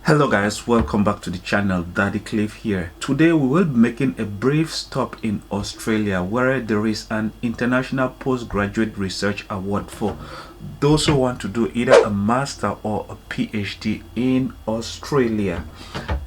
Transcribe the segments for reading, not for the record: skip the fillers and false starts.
Hello guys, welcome back to the channel. Daddy Cliff here. Today we will be making a brief stop in Australia where there is an international postgraduate research award for those who want to do either a master or a PhD in Australia,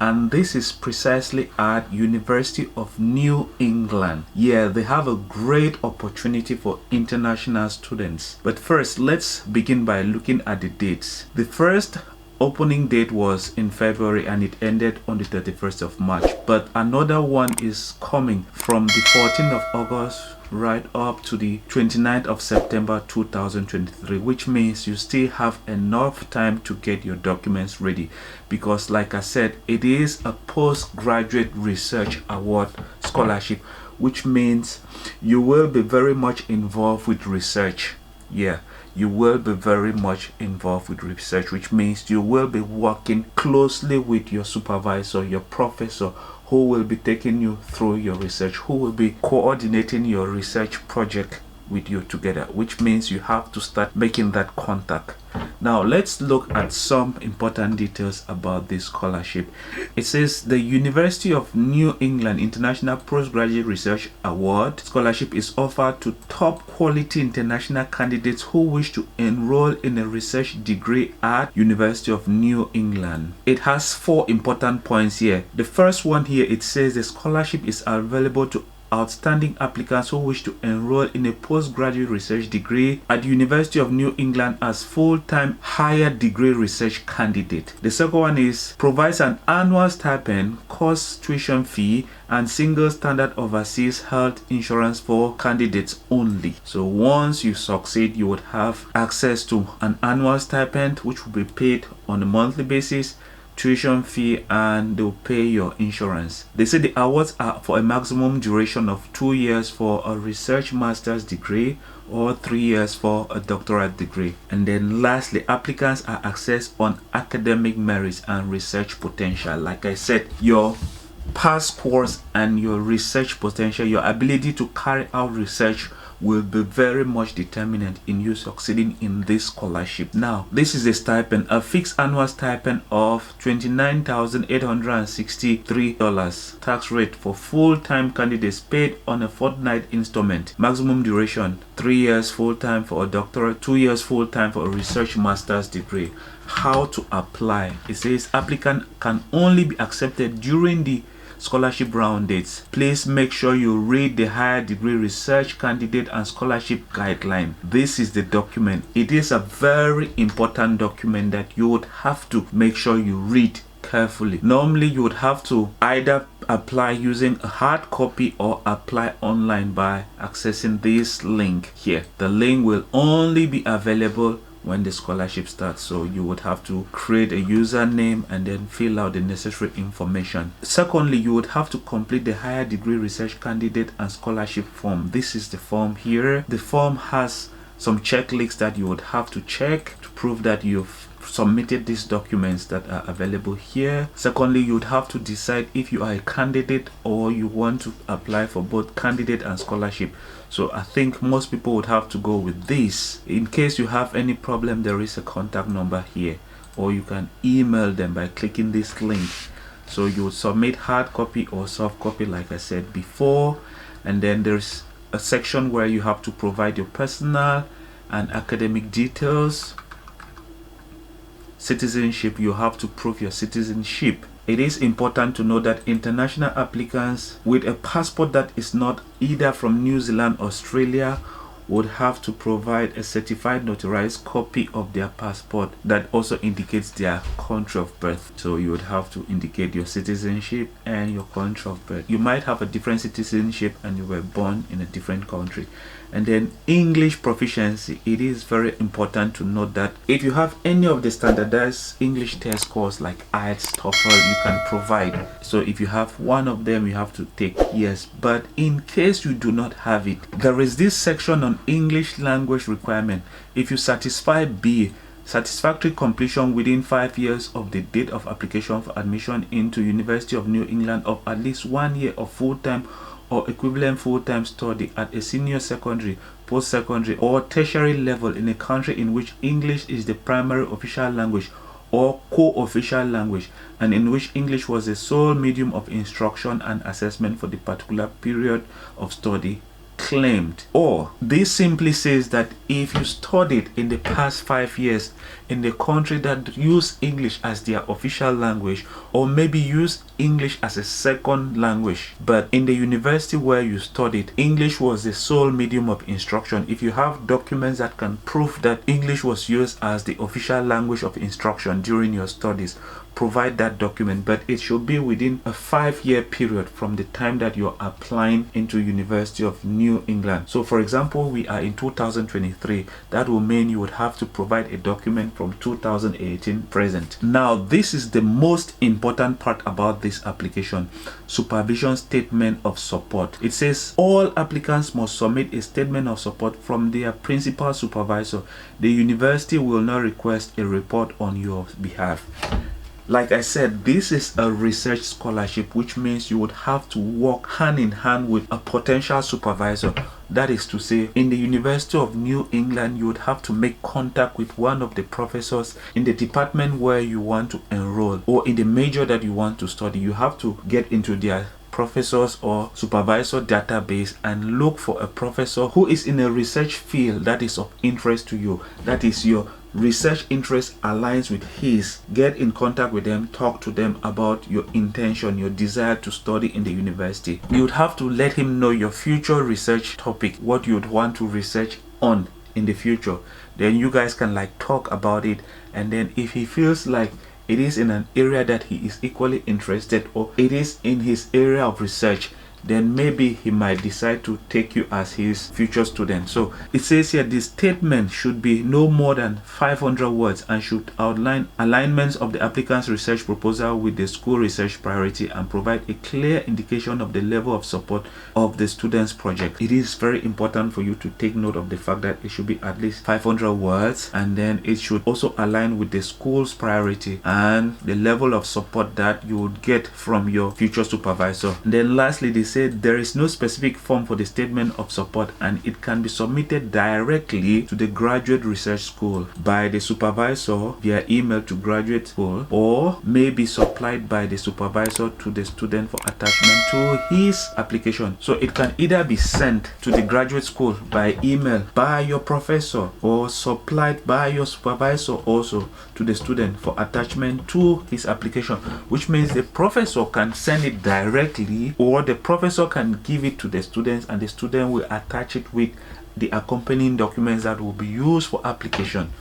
and this is precisely at University of New England. Yeah, they have a great opportunity for international students. But first, let's begin by looking at the dates. The first opening date was in February and it ended on the 31st of March, but another one is coming from the 14th of August right up to the 29th of September 2023, which means you still have enough time to get your documents ready, because like I said, it is a postgraduate research award scholarship, which means you will be very much involved with research. Yeah, you will be very much involved with research, which means you will be working closely with your supervisor, your professor, who will be taking you through your research, who will be coordinating your research project with you together, which means you have to start making that contact. Now let's look at some important details about this scholarship. It says the University of New England International Postgraduate Research Award scholarship is offered to top quality international candidates who wish to enroll in a research degree at University of New England. It has 4 important points here. The first one here, it says the scholarship is available to outstanding applicants who wish to enroll in a postgraduate research degree at the University of New England as full-time higher degree research candidate. The second one is provides an annual stipend, course tuition fee, and single standard overseas health insurance for candidates only. So once you succeed, you would have access to an annual stipend which will be paid on a monthly basis, tuition fee, and they'll pay your insurance. They say the awards are for a maximum duration of 2 years for a research master's degree or 3 years for a doctorate degree. And then lastly, applicants are assessed on academic merits and research potential. Like I said, your past course and your research potential, your ability to carry out research, will be very much determinant in you succeeding in this scholarship. Now, this is a stipend, a fixed annual stipend of $29,863. Tax rate for full-time candidates paid on a fortnight installment. Maximum duration 3 years full-time for a doctorate, 2 years full-time for a research master's degree. How to apply? It says applicant can only be accepted during the scholarship round dates. Please make sure you read the higher degree research candidate and scholarship guideline. This is the document. It is a very important document that you would have to make sure you read carefully. Normally you would have to either apply using a hard copy or apply online by accessing this link here. The link will only be available when the scholarship starts, so you would have to create a username and then fill out the necessary information. Secondly, you would have to complete the higher degree research candidate and scholarship form. This is the form here. The form has some checklists that you would have to check to prove that you've submitted these documents that are available here. Secondly, you would have to decide if you are a candidate or you want to apply for both candidate and scholarship. So I think most people would have to go with this. In case you have any problem, there is a contact number here, or you can email them by clicking this link. So you would submit hard copy or soft copy like I said before, and then there's a section where you have to provide your personal and academic details. Citizenship, you have to prove your citizenship. It is important to know that international applicants with a passport that is not either from New Zealand or Australia would have to provide a certified notarized copy of their passport that also indicates their country of birth. So you would have to indicate your citizenship and your country of birth. You might have a different citizenship and you were born in a different country. And then English proficiency. It is very important to note that if you have any of the standardized English test scores like IELTS, TOEFL, you can provide. So if you have one of them, you have to take yes. But in case you do not have it, there is this section on English language requirement. If you satisfy B, satisfactory completion within 5 years of the date of application for admission into University of New England of at least 1 year of full-time or equivalent full-time study at a senior secondary, post-secondary or tertiary level in a country in which English is the primary official language or co-official language, and in which English was the sole medium of instruction and assessment for the particular period of study claimed. Or this simply says that if you studied in the past 5 years in the country that use English as their official language, or maybe use English as a second language, but in the university where you studied, English was the sole medium of instruction, if you have documents that can prove that English was used as the official language of instruction during your studies, provide that document. But it should be within a 5-year period from the time that you're applying into University of New England. So for example, we are in 2023. That will mean you would have to provide a document from 2018 present. Now this is the most important part about this application: supervision statement of support. It says all applicants must submit a statement of support from their principal supervisor. The university will not request a report on your behalf. Like I said, this is a research scholarship, which means you would have to work hand in hand with a potential supervisor. That is to say, in the University of New England, you would have to make contact with one of the professors in the department where you want to enroll, or in the major that you want to study. You have to get into their professors or supervisor database and look for a professor who is in a research field that is of interest to you, that is your research interest aligns with his. Get in contact with them, talk to them about your intention, your desire to study in the university. You would have to let him know your future research topic, what you would want to research on in the future. Then you guys can like talk about it, and then if he feels like it is in an area that he is equally interested, or it is in his area of research, then maybe he might decide to take you as his future student. So it says here the statement should be no more than 500 words and should outline alignments of the applicant's research proposal with the school research priority and provide a clear indication of the level of support of the student's project. It is very important for you to take note of the fact that it should be at least 500 words, and then it should also align with the school's priority and the level of support that you would get from your future supervisor. And then lastly, they said there is no specific form for the statement of support, and it can be submitted directly to the graduate research school by the supervisor via email to graduate school, or may be supplied by the supervisor to the student for attachment to his application. So it can either be sent to the graduate school by email by your professor, or supplied by your supervisor also to the student for attachment to his application, which means the professor can send it directly, or the professor can give it to the students and the student will attach it with the accompanying documents that will be used for application.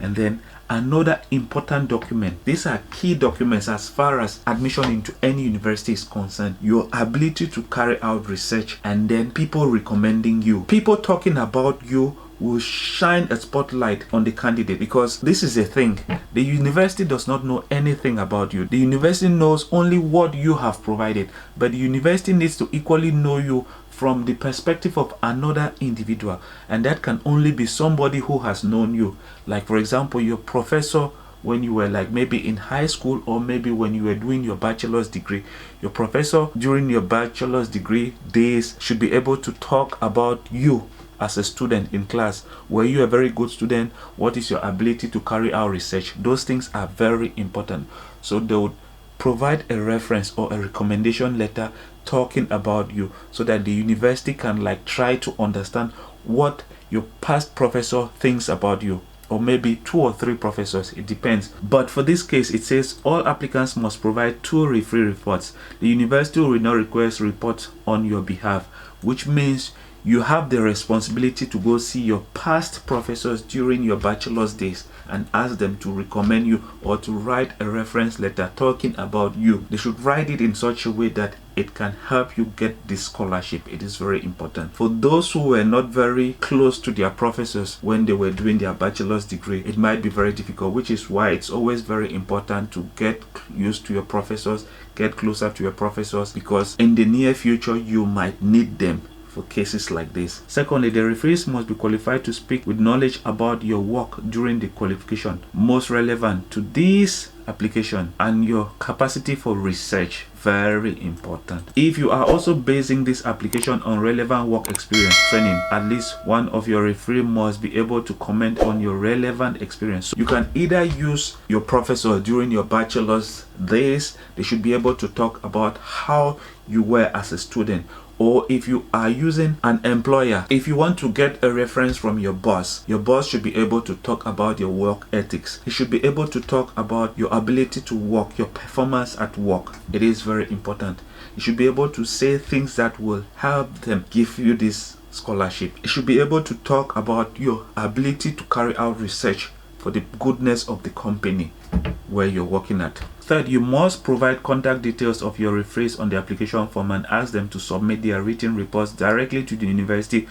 And then another important document, these are key documents as far as admission into any university is concerned: your ability to carry out research, and then people recommending you. People talking about you will shine a spotlight on the candidate, because this is a thing. The university does not know anything about you. The university knows only what you have provided, but the university needs to equally know you from the perspective of another individual, and that can only be somebody who has known you. Like for example, your professor when you were like maybe in high school, or maybe when you were doing your bachelor's degree. Your professor during your bachelor's degree days should be able to talk about you as a student in class. Were you a very good student? What is your ability to carry out research? Those things are very important. So they would provide a reference or a recommendation letter talking about you, so that the university can like try to understand what your past professor thinks about you, or maybe 2 or 3 professors, it depends. But for this case, it says all applicants must provide 2 referee reports. The university will not request reports on your behalf, which means you have the responsibility to go see your past professors during your bachelor's days and ask them to recommend you, or to write a reference letter talking about you. They should write it in such a way that it can help you get this scholarship. It is very important. For those who were not very close to their professors when they were doing their bachelor's degree, it might be very difficult, which is why it's always very important to get used to your professors, get closer to your professors, because in the near future you might need them for cases like this. Secondly, the referees must be qualified to speak with knowledge about your work during the qualification, most relevant to this application, and your capacity for research. Very important. If you are also basing this application on relevant work experience training, at least one of your referee must be able to comment on your relevant experience. So you can either use your professor during your bachelor's days. They should be able to talk about how you were as a student. Or if you are using an employer, if you want to get a reference from your boss should be able to talk about your work ethics. He should be able to talk about your ability to work, your performance at work. It is very important. You should be able to say things that will help them give you this scholarship. You should be able to talk about your ability to carry out research for the goodness of the company where you're working at. Third, you must provide contact details of your referees on the application form and ask them to submit their written reports directly to the university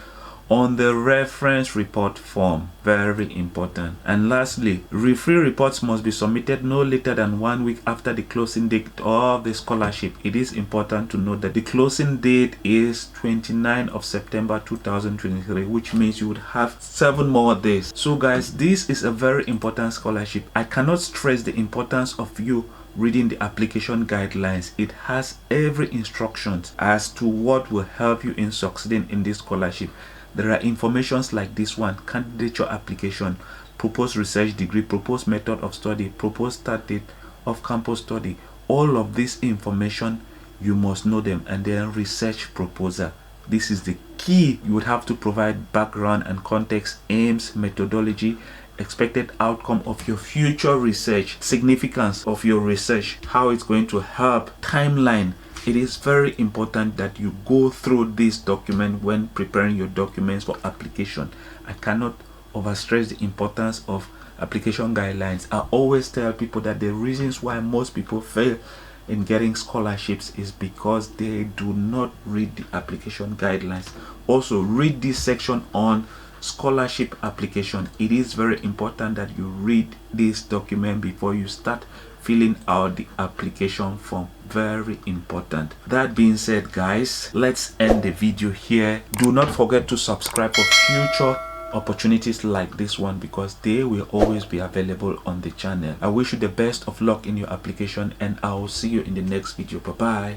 on the reference report form. Very important. And lastly, referee reports must be submitted no later than 1 week after the closing date of the scholarship. It is important to note that the closing date is 29 of September 2023, which means you would have 7 more days. So guys, this is a very important scholarship. I cannot stress the importance of you reading the application guidelines. It has every instructions as to what will help you in succeeding in this scholarship. There are informations like this one: candidature application, proposed research degree, proposed method of study, proposed start date of campus study. All of this information, you must know them. And then research proposal. This is the key. You would have to provide background and context, aims, methodology, expected outcome of your future research, significance of your research, how it's going to help, timeline. It is very important that you go through this document when preparing your documents for application. I cannot overstress the importance of application guidelines. I always tell people that the reasons why most people fail in getting scholarships is because they do not read the application guidelines. Also, read this section on scholarship application. It is very important that you read this document before you start filling out the application form. Very important. That being said, guys, let's end the video here. Do not forget to subscribe for future opportunities like this one, because they will always be available on the channel. I wish you the best of luck in your application, and I will see you in the next video. Bye bye.